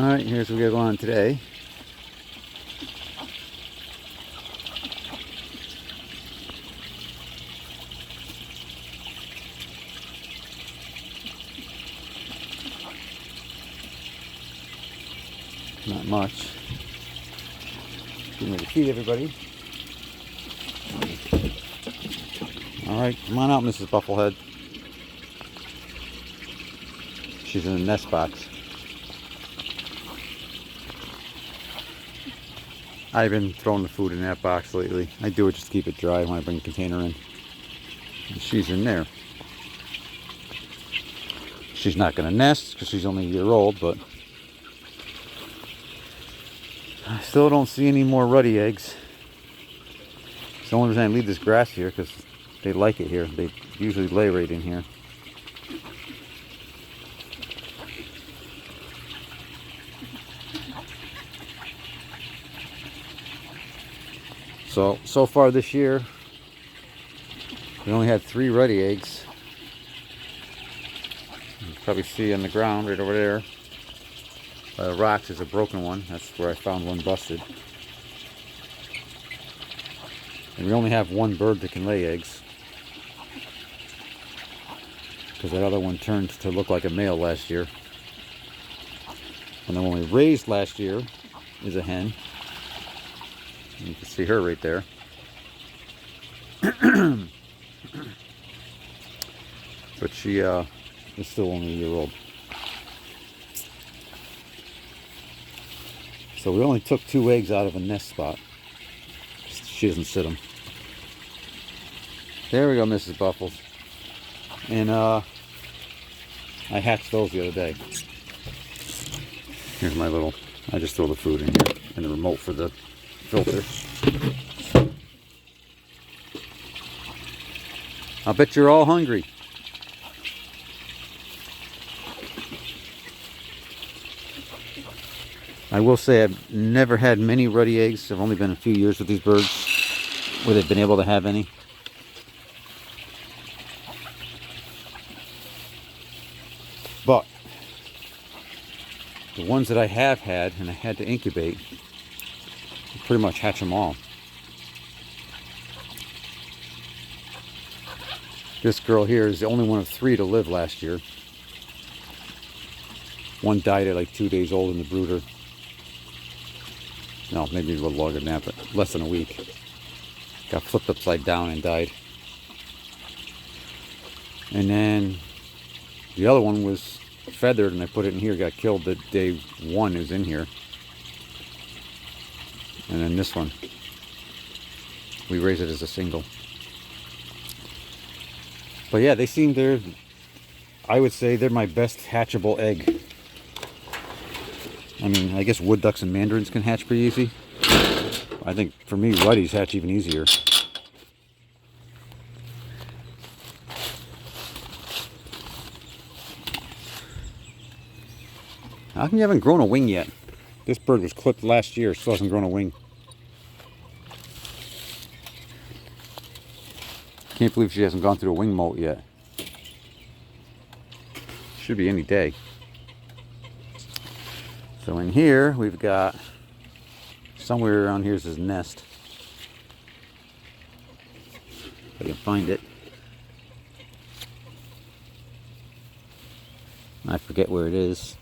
Alright, here's what we got going on today. Not much. Getting ready to feed everybody. Alright, come on out, Mrs. Bufflehead. She's in the nest box. I've been throwing the food in that box lately. I do it just to keep it dry when I bring the container in. And she's in there. She's not going to nest because she's only a year old, but I still don't see any more ruddy eggs. It's the only reason I leave this grass here because they like it here. They usually lay right in here. So far this year, we only had 3 ruddy eggs. You can probably see on the ground right over there. By the rocks is a broken one. That's where I found one busted. And we only have 1 bird that can lay eggs, because that other one turned to look like a male last year. And the one we raised last year is a hen. You can see her right there. But she is still only a year old. So we only took 2 eggs out of a nest spot. She doesn't sit them. There we go, Mrs. Buffles. And I hatched those the other day. Here's my little, I just throw the food in here and the remote for the filter. I'll bet you're all hungry. I will say I've never had many ruddy eggs. I've only been a few years with these birds where they've been able to have any. But the ones that I have had and I had to incubate, I pretty much hatch them all. This girl here is the only one of 3 to live last year. One died at like 2 days old in the brooder. No, maybe a little longer than that, but less than a week. Got flipped upside down and died. And then the other one was feathered and I put it in here, got killed the day 1 it was in here. And then this one, we raised it as a single. But yeah, they seem I would say they're my best hatchable egg. I mean, I guess wood ducks and mandarins can hatch pretty easy. I think for me, ruddies hatch even easier. How come you haven't grown a wing yet? This bird was clipped last year, still hasn't grown a wing. Can't believe she hasn't gone through a wing molt yet. Should be any day. So in here, we've got, somewhere around here is his nest. If I can find it. I forget where it is.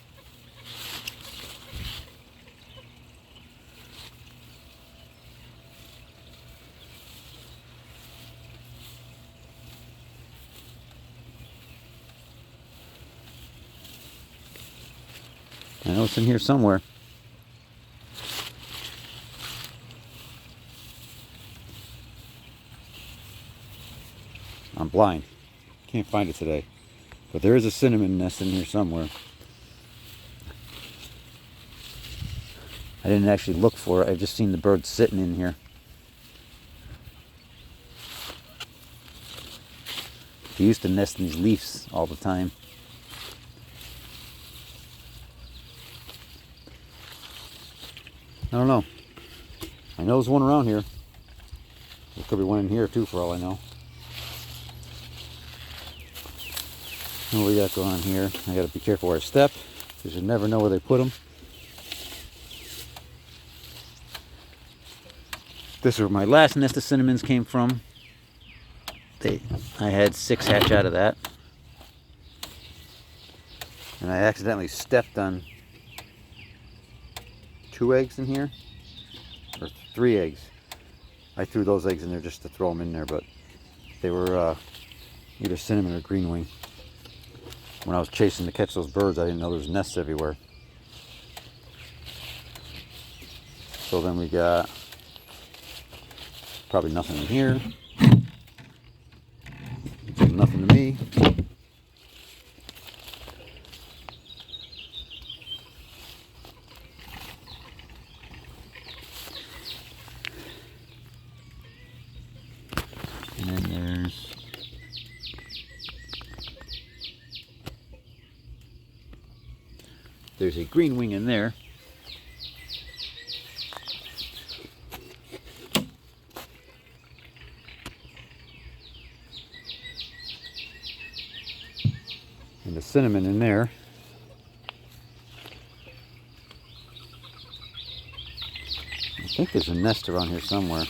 I know it's in here somewhere. I'm blind. Can't find it today. But there is a cinnamon nest in here somewhere. I didn't actually look for it. I've just seen the bird sitting in here. He used to nest in these leaves all the time. I don't know. I know there's one around here. There could be one in here too, for all I know. What we got going on here? I gotta be careful where I step, because you never know where they put them. This is where my last nest of cinnamons came from. I had 6 hatch out of that. And I accidentally stepped on 2 eggs in here, or 3 eggs. I threw those eggs in there just to throw them in there, but they were either cinnamon or green wing. When I was chasing to catch those birds, I didn't know there was nests everywhere. So then we got probably nothing in here. Nothing to me. And then there's a green wing in there. And the cinnamon in there. I think there's a nest around here somewhere.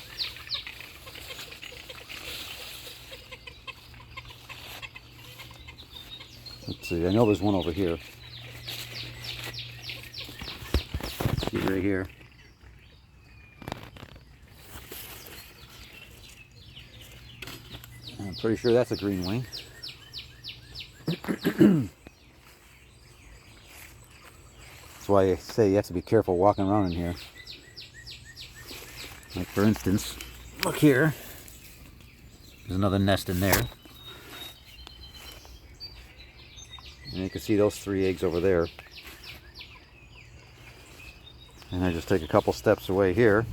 Let's see, I know there's one over here. See right here. I'm pretty sure that's a green wing. That's why I say you have to be careful walking around in here. Like for instance, look here. There's another nest in there. And you can see those 3 eggs over there. And I just take a couple steps away here.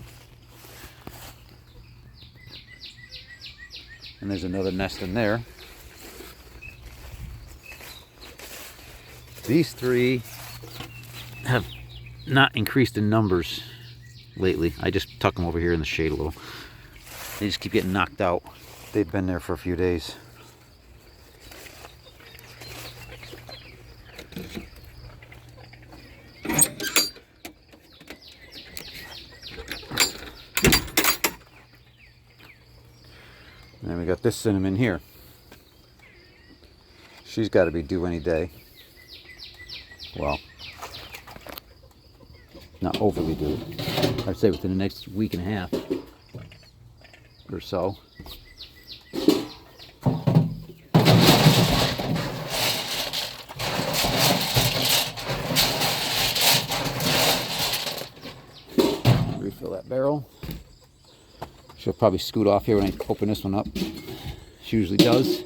And there's another nest in there. These 3 have not increased in numbers lately. I just tuck them over here in the shade a little. They just keep getting knocked out. They've been there for a few days. And then we got this cinnamon here. She's got to be due any day. Well, not overly due. I'd say within the next week and a half or so. Refill that barrel. She'll probably scoot off here when I open this one up. She usually does.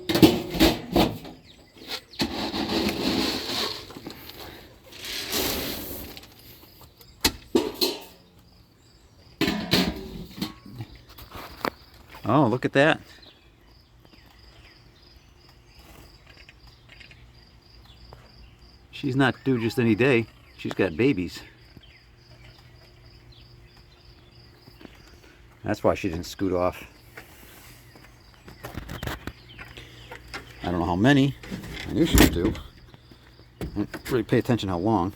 Oh, look at that. She's not due just any day. She's got babies. That's why she didn't scoot off. I don't know how many. I knew she was due. I don't really pay attention how long.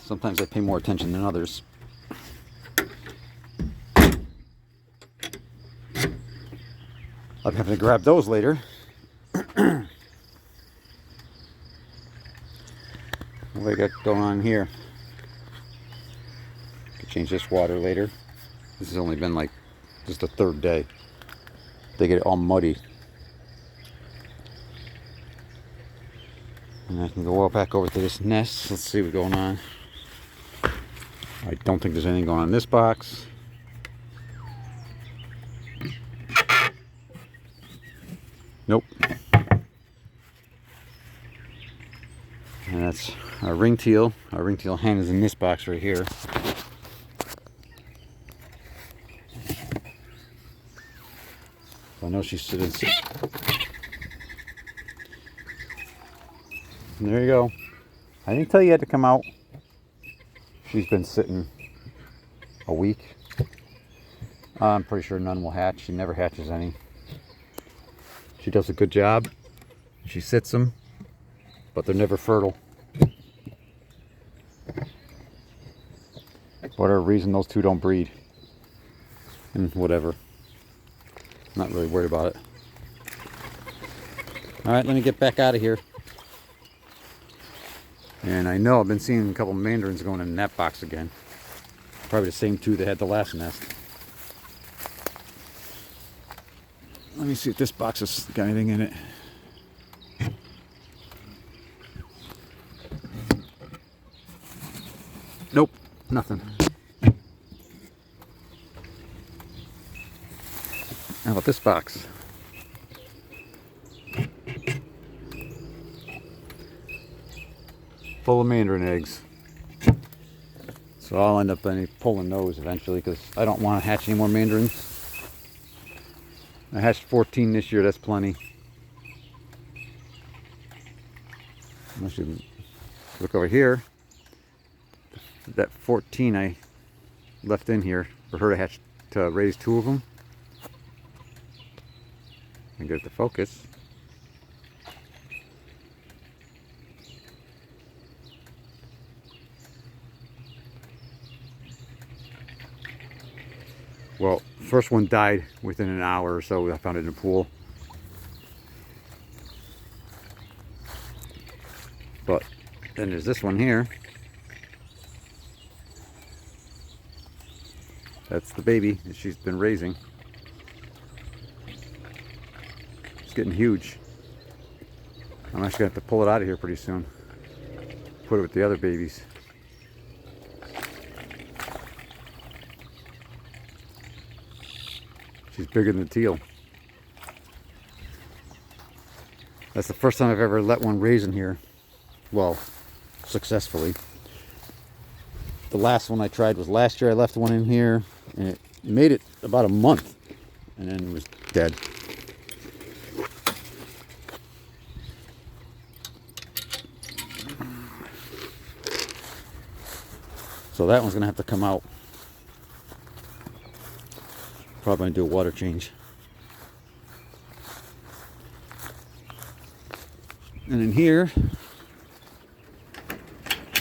Sometimes I pay more attention than others. I'll be having to grab those later. What do I got going on here? Could change this water later. This has only been like just the 3rd day. They get it all muddy. And I can go back over to this nest. Let's see what's going on. I don't think there's anything going on in this box. Nope. And that's our ringtail. Our ringtail hen is in this box right here. I know she's sitting. And there you go. I didn't tell you had to come out. She's been sitting a week. I'm pretty sure none will hatch. She never hatches any. She does a good job. She sits them, but they're never fertile. Whatever reason, those 2 don't breed. and whatever. Not really worried about it. Alright, let me get back out of here. And I know I've been seeing a couple mandarins going in that box again. Probably the same two that had the last nest. Let me see if this box has got anything in it. Nope, nothing. How about this box? Full of mandarin eggs. So I'll end up pulling those eventually because I don't want to hatch any more mandarins. I hatched 14 this year, that's plenty. Unless you look over here, that 14 I left in here for her to hatch, to raise 2 of them. And get it to focus. Well, first one died within an hour or so. I found it in a pool. But then there's this one here. That's the baby that she's been raising. It's getting huge. I'm actually going to have to pull it out of here pretty soon. Put it with the other babies. She's bigger than the teal. That's the first time I've ever let one raise in here. Well, successfully. The last one I tried was last year. I left one in here and it made it about a month and then it was dead. So that one's gonna have to come out. Probably gonna do a water change. And in here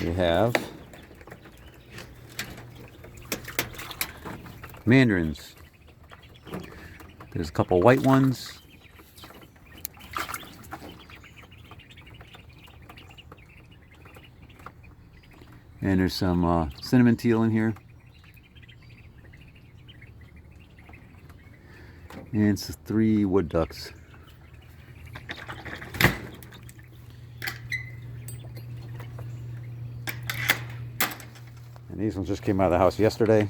we have mandarins. There's a couple white ones. And there's some cinnamon teal in here. And it's 3 wood ducks. And these ones just came out of the house yesterday.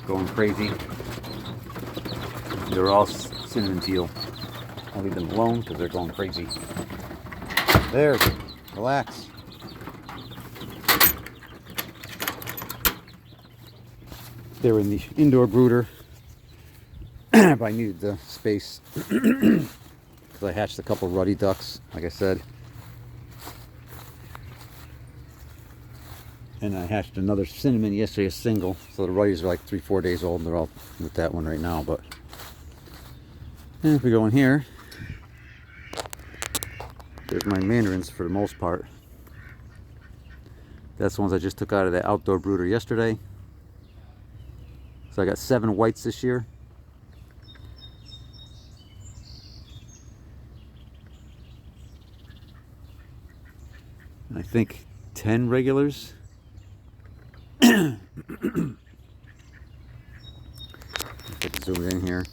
Going crazy. They're all cinnamon teal. I'll leave them alone because they're going crazy. There, relax. They were in the indoor brooder, but I needed the space because I hatched a couple ruddy ducks, like I said. And I hatched another cinnamon yesterday, a single. So the ruddies are like 3-4 days old. They're all with that one right now. But and if we go in here, there's my mandarins for the most part. That's the ones I just took out of the outdoor brooder yesterday. So I got 7 whites this year. And I think 10 regulars. Let's zoom it in here.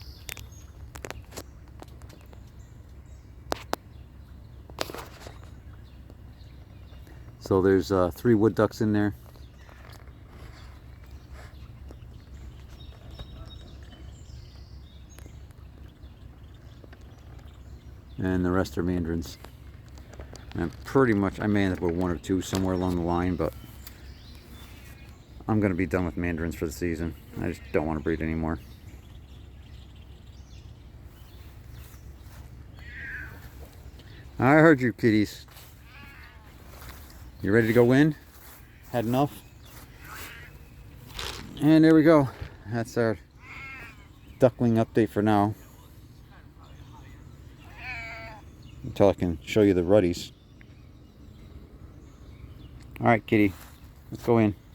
So there's 3 wood ducks in there. And the rest are mandarins. And pretty much, I may end up with 1 or 2 somewhere along the line, but I'm going to be done with mandarins for the season. I just don't want to breed anymore. I heard you, kitties. You ready to go in? Had enough? And there we go. That's our duckling update for now. Until I can show you the ruddies. Alright, kitty. Let's go in.